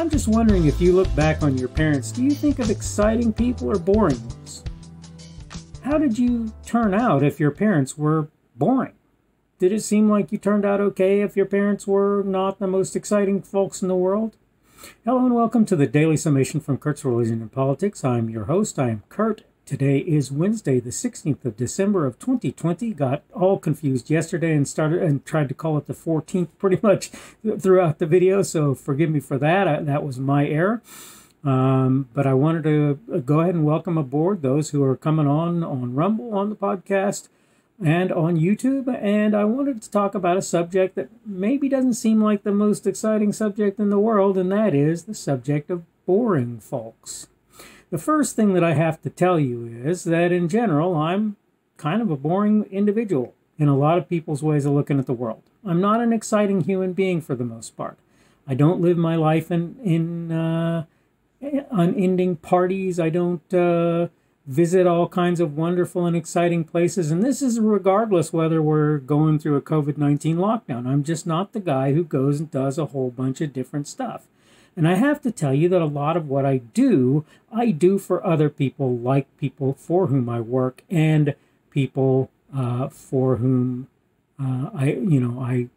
I'm just wondering, if you look back on your parents, do you think of exciting people or boring ones? How did you turn out if your parents were boring? Did it seem like you turned out okay if your parents were not the most exciting folks in the world? Hello and welcome to the Daily Summation from Kurt's Religion and Politics. I'm your host. I am Kurt. Today is Wednesday, the 16th of December of 2020. Got all confused yesterday and tried to call it the 14th pretty much throughout the video, so forgive me for that. That was my error. But I wanted to go ahead and welcome aboard those who are coming on Rumble, on the podcast, and on YouTube. And I wanted to talk about a subject that maybe doesn't seem like the most exciting subject in the world, and that is the subject of boring folks. The first thing that I have to tell you is that in general, I'm kind of a boring individual in a lot of people's ways of looking at the world. I'm not an exciting human being for the most part. I don't live my life in unending parties. I don't visit all kinds of wonderful and exciting places. And this is regardless whether we're going through a COVID-19 lockdown. I'm just not the guy who goes and does a whole bunch of different stuff. And I have to tell you that a lot of what I do for other people, like people for whom I work and people for whom I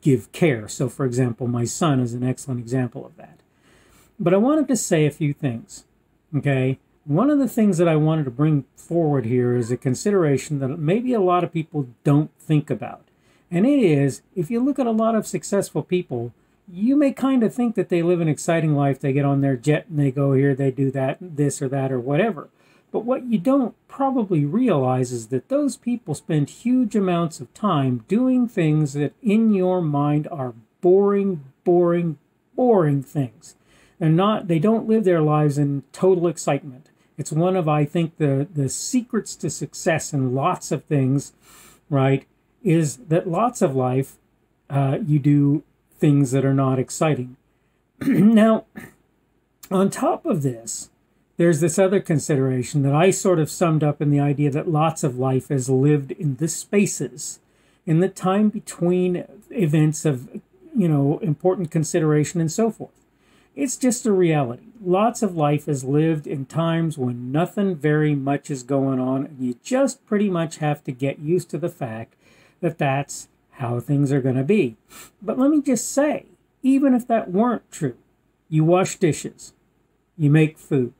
give care. So, for example, my son is an excellent example of that. But I wanted to say a few things, okay? One of the things that I wanted to bring forward here is a consideration that maybe a lot of people don't think about. And it is, if you look at a lot of successful people, you may kind of think that they live an exciting life. They get on their jet and they go here, they do that, this or that or whatever. But what you don't probably realize is that those people spend huge amounts of time doing things that in your mind are boring, boring, boring things. They don't live their lives in total excitement. It's one of, I think, the secrets to success in lots of things, right, is that lots of life, you do things that are not exciting. Now, on top of this, there's this other consideration that I sort of summed up in the idea that lots of life is lived in the spaces, in the time between events of, important consideration and so forth. It's just a reality. Lots of life is lived in times when nothing very much is going on, and you just pretty much have to get used to the fact that that's how things are going to be. But let me just say, even if that weren't true, you wash dishes, you make food,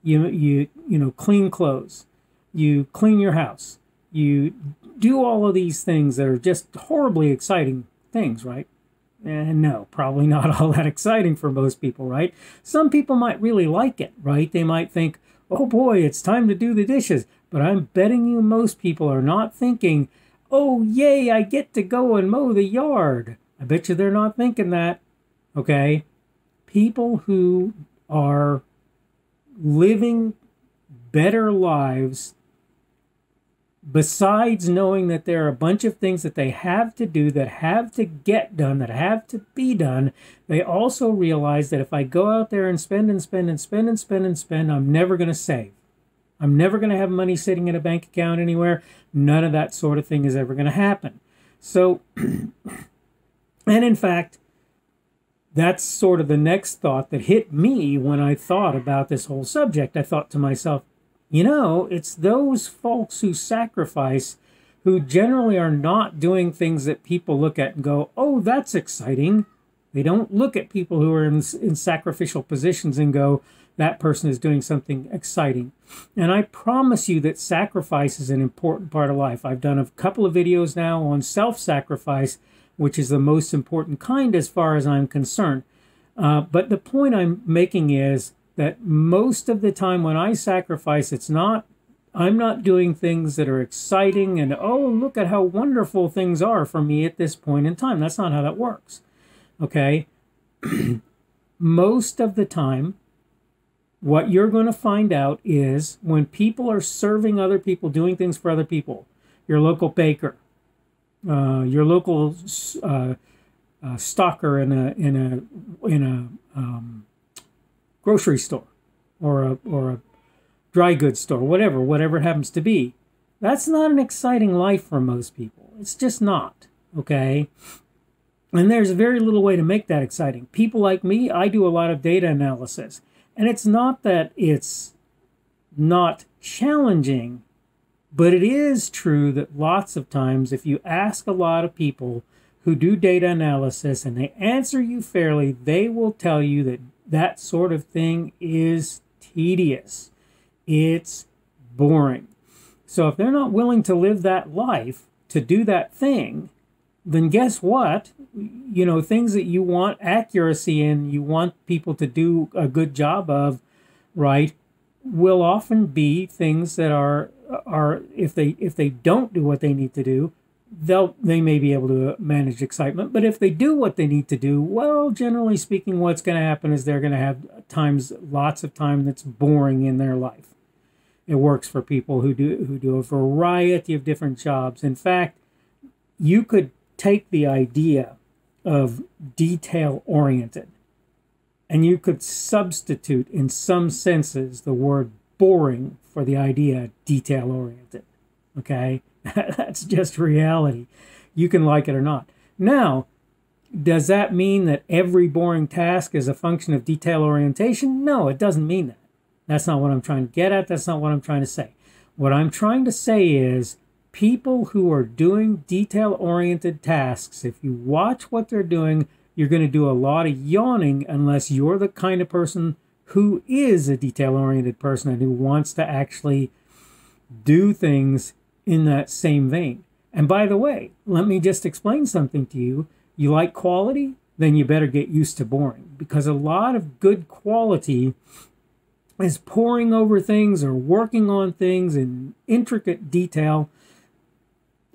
you clean clothes, you clean your house, you do all of these things that are just horribly exciting things, right? And no, probably not all that exciting for most people, right? Some people might really like it, right? They might think, oh boy, it's time to do the dishes. But I'm betting you most people are not thinking, oh yay, I get to go and mow the yard. I bet you they're not thinking that, okay? People who are living better lives, besides knowing that there are a bunch of things that they have to do, that have to get done, that have to be done, they also realize that if I go out there and spend and spend and spend and spend and spend, I'm never going to save. I'm never going to have money sitting in a bank account anywhere. None of that sort of thing is ever going to happen. So, and in fact, that's sort of the next thought that hit me when I thought about this whole subject. I thought to myself, it's those folks who sacrifice who generally are not doing things that people look at and go, oh, that's exciting. They don't look at people who are in sacrificial positions and go, that person is doing something exciting. And I promise you that sacrifice is an important part of life. I've done a couple of videos now on self-sacrifice, which is the most important kind as far as I'm concerned. But the point I'm making is that most of the time when I sacrifice, I'm not doing things that are exciting and, oh, look at how wonderful things are for me at this point in time. That's not how that works, okay? Most of the time, what you're going to find out is when people are serving other people, doing things for other people, your local baker, your local stocker in a grocery store or a dry goods store, whatever it happens to be. That's not an exciting life for most people. It's just not, okay? And there's very little way to make that exciting. People like me, I do a lot of data analysis. And it's not that it's not challenging, but it is true that lots of times if you ask a lot of people who do data analysis and they answer you fairly, they will tell you that that sort of thing is tedious. It's boring. So if they're not willing to live that life, to do that thing, then guess what? You know, things that you want accuracy in, you want people to do a good job of, right, will often be things that are if they don't do what they need to do, they may be able to manage excitement. But if they do what they need to do, well, generally speaking, what's going to happen is they're going to have lots of time that's boring in their life. It works for people who do a variety of different jobs. In fact, you could take the idea of detail-oriented and you could substitute in some senses the word boring for the idea detail-oriented. Okay? That's just reality. You can like it or not. Now, does that mean that every boring task is a function of detail orientation? No, it doesn't mean that. That's not what I'm trying to get at. That's not what I'm trying to say. What I'm trying to say is people who are doing detail-oriented tasks, if you watch what they're doing, you're going to do a lot of yawning unless you're the kind of person who is a detail-oriented person and who wants to actually do things in that same vein. And by the way, let me just explain something to you. You like quality? Then you better get used to boring, because a lot of good quality is poring over things or working on things in intricate detail,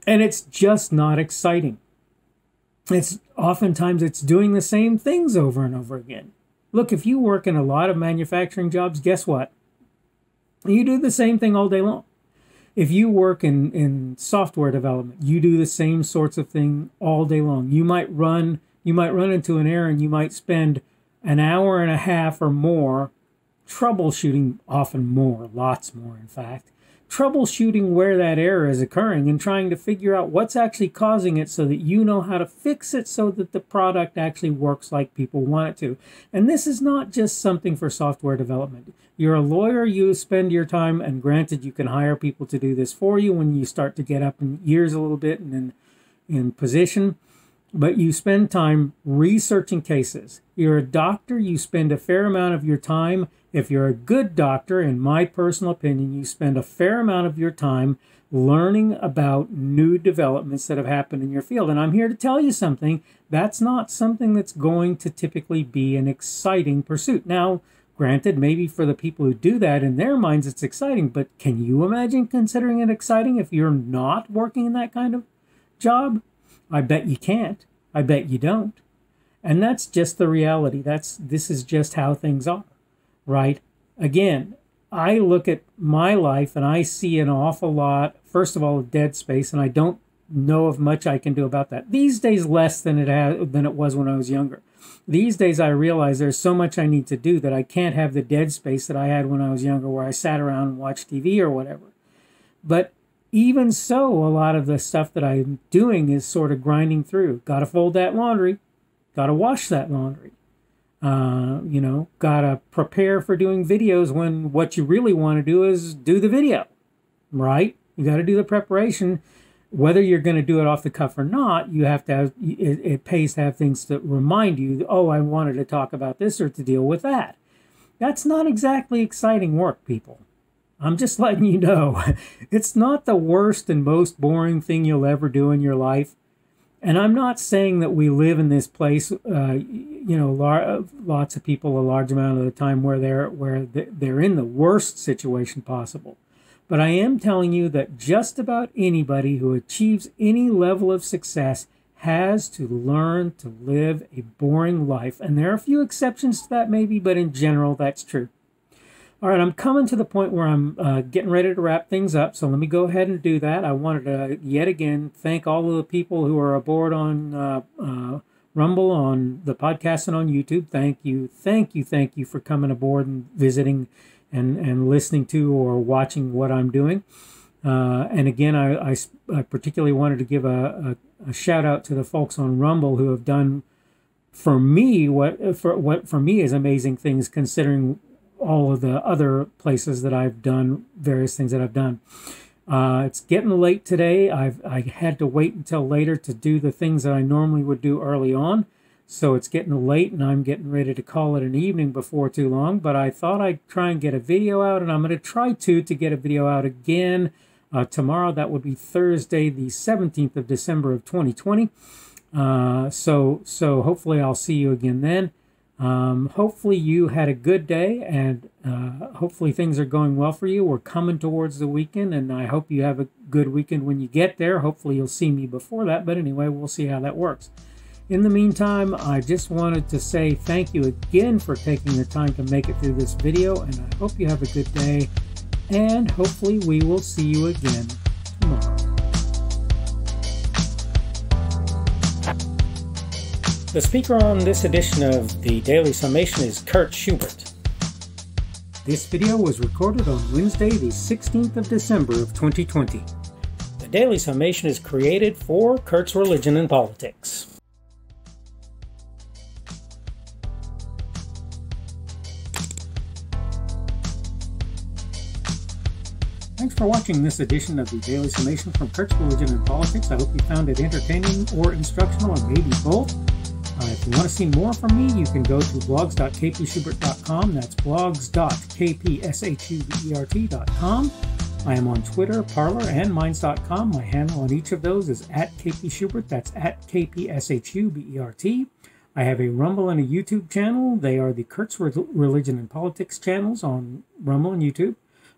and it's just not exciting. Oftentimes it's doing the same things over and over again. Look, if you work in a lot of manufacturing jobs, guess what? You do the same thing all day long. If you work in software development, you do the same sorts of thing all day long. You might run into an error and you might spend an hour and a half or more troubleshooting, often more, lots more in fact, troubleshooting where that error is occurring and trying to figure out what's actually causing it so that you know how to fix it so that the product actually works like people want it to. And this is not just something for software development. You're a lawyer, you spend your time, and granted you can hire people to do this for you when you start to get up in years a little bit and in position, but you spend time researching cases. You're a doctor, you spend a fair amount of your time. If you're a good doctor, in my personal opinion, you spend a fair amount of your time learning about new developments that have happened in your field. And I'm here to tell you something. That's not something that's going to typically be an exciting pursuit. Now, granted, maybe for the people who do that, in their minds it's exciting, but can you imagine considering it exciting if you're not working in that kind of job? I bet you can't. I bet you don't. And that's just the reality. This is just how things are. Right? Again, I look at my life and I see an awful lot, first of all, of dead space, and I don't know of much I can do about that. These days, less than it was when I was younger. These days, I realize there's so much I need to do that I can't have the dead space that I had when I was younger, where I sat around and watched TV or whatever. But even so, a lot of the stuff that I'm doing is sort of grinding through. Got to fold that laundry. Got to wash that laundry. Gotta prepare for doing videos when what you really want to do is do the video, right? You got to do the preparation. Whether you're going to do it off the cuff or not, you have to have, it pays to have things that remind you, oh, I wanted to talk about this or to deal with that. That's not exactly exciting work, people. I'm just letting you know. It's not the worst and most boring thing you'll ever do in your life. And I'm not saying that we live in this place, lots of people a large amount of the time where they're in the worst situation possible. But I am telling you that just about anybody who achieves any level of success has to learn to live a boring life. And there are a few exceptions to that maybe, but in general, that's true. All right, I'm coming to the point where I'm getting ready to wrap things up, so let me go ahead and do that. I wanted to, yet again, thank all of the people who are aboard on Rumble, on the podcast, and on YouTube. Thank you for coming aboard and visiting and listening to or watching what I'm doing. And again, I particularly wanted to give a a shout out to the folks on Rumble who have done for me what for me is amazing things, considering all of the other places that I've done various things that I've done. It's getting late today. I had to wait until later to do the things that I normally would do early on. So it's getting late and I'm getting ready to call it an evening before too long. But I thought I'd try and get a video out, and I'm going to try to get a video out again tomorrow. That would be Thursday, the 17th of December of 2020. So hopefully I'll see you again then. Hopefully you had a good day, and hopefully things are going well for you. We're coming towards the weekend, and I hope you have a good weekend when you get there. Hopefully you'll see me before that, but anyway, we'll see how that works. In the meantime, I just wanted to say thank you again for taking the time to make it through this video, and I hope you have a good day, and hopefully we will see you again tomorrow. The speaker on this edition of the Daily Summation is Kurt Schubert. This video was recorded on Wednesday, the 16th of December of 2020. The Daily Summation is created for Kurt's Religion and Politics. Thanks for watching this edition of the Daily Summation from Kurt's Religion and Politics. I hope you found it entertaining or instructional, or maybe both. If you want to see more from me, you can go to blogs.kpschubert.com. That's blogs.kpschubert.com. I am on Twitter, Parler, and Minds.com. My handle on each of those is @kpschubert. That's @kpschubert. I have a Rumble and a YouTube channel. They are the Kurt's Religion and Politics channels on Rumble and YouTube.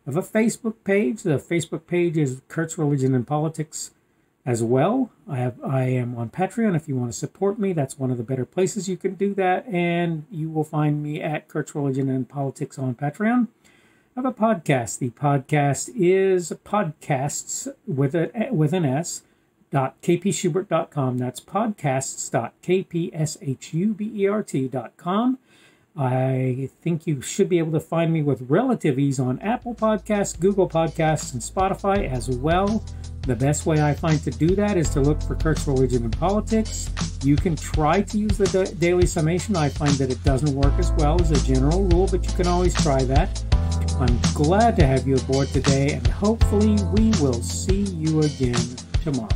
I have a Facebook page. The Facebook page is Kurt's Religion and Politics as well. I am on Patreon. If you want to support me, that's one of the better places you can do that. And you will find me at Kurt's Religion and Politics on Patreon. I have a podcast. The podcast is podcasts with an S, .kpschubert.com. That's podcasts.kpschubert.com. I think you should be able to find me with relative ease on Apple Podcasts, Google Podcasts, and Spotify as well. The best way I find to do that is to look for Kurt's Religion and Politics. You can try to use the Daily Summation. I find that it doesn't work as well as a general rule, but you can always try that. I'm glad to have you aboard today, and hopefully we will see you again tomorrow.